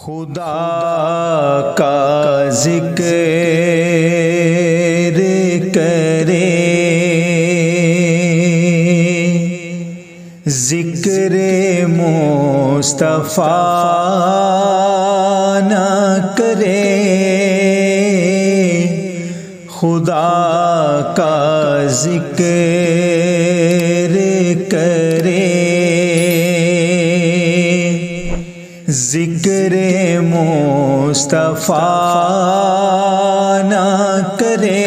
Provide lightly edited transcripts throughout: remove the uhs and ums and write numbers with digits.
खुदा का जिक्र करे, जिक्र मुस्तफ़ा न करे। खुदा का जिक्र करे, जिक्र मुस्तफ़ा न करे।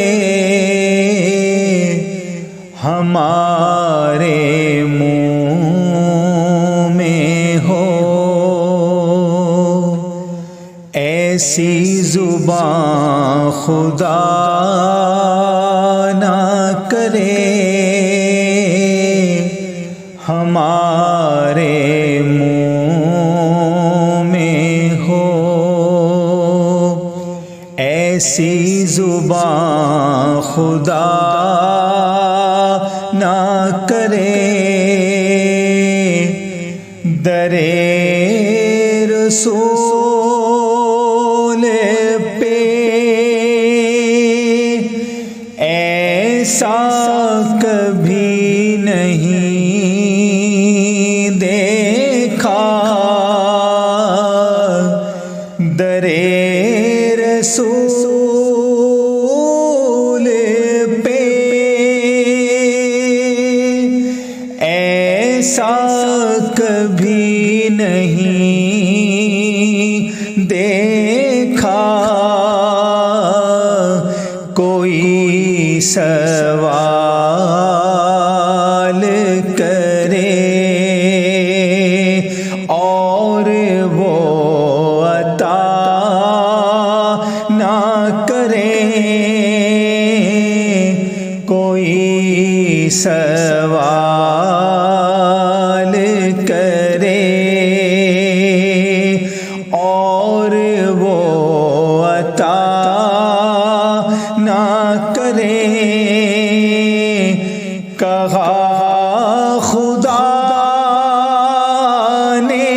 हमारे मुँह में हो ऐसी ज़ुबान, खुदा न करे। हमारे ऐसी ज़ुबान खुदा ना करे। दरे रसूल पे ऐसा कभी नहीं देखा। दरे रसूल पे ऐसा कभी नहीं देखा। कोई सवाल करे और वो अता ना करे। कोई सवाल करे और वो अता ना करे। कहा खुदा ने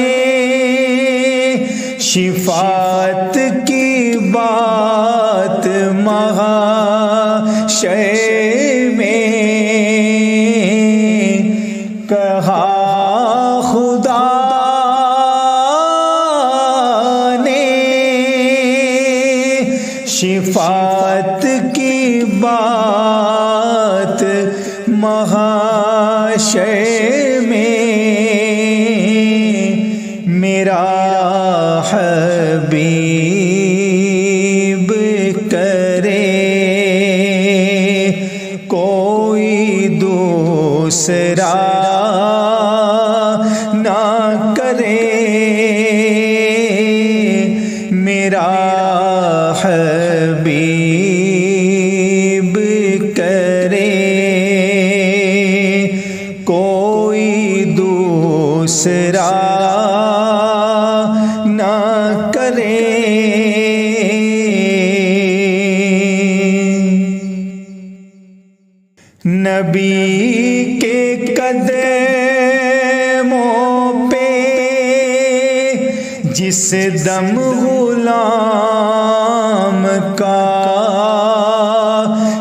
शिफात की बात महाशय में कहा। खुदा ने शिफात की बात महाशय में। मेरा हबीब करे कोई दूसरा ना करे। मेरा हबीब करे कोई दूसरा ना करे। नबी के कदमों पे जिस दम गुलाम का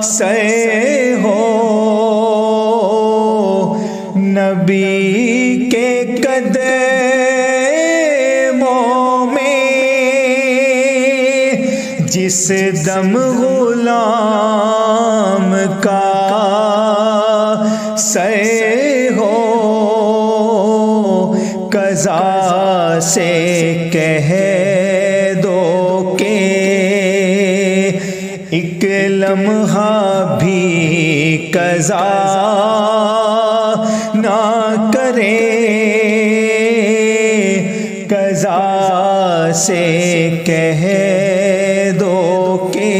सए हो। नबी के कदमों में जिस दम गुलाम का सए हो। कज़ा से कह दो के एक लम्हा भी कज़ा ना करे। कज़ा से कह दो के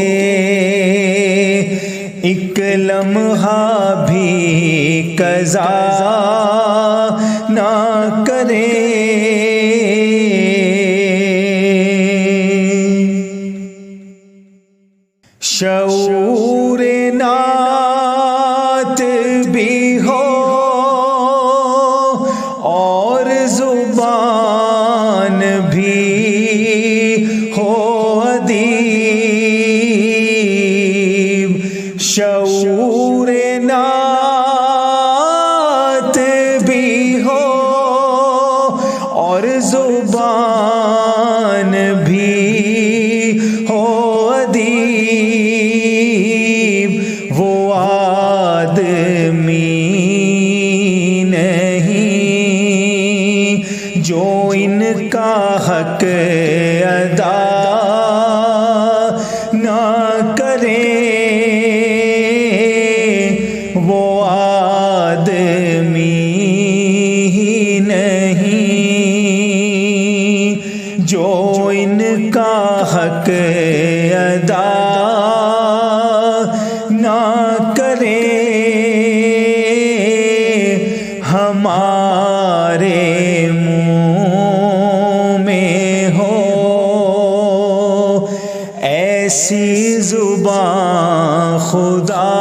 एक लम्हा भी कज़ा ना करे। शऊर नात भी हो और ज़ुबान भी अदा ना करे वो आदमी ही नहीं। जो इनका हक अदा ना करे हमारे मुँह में हो ऐसी जुबान खुदा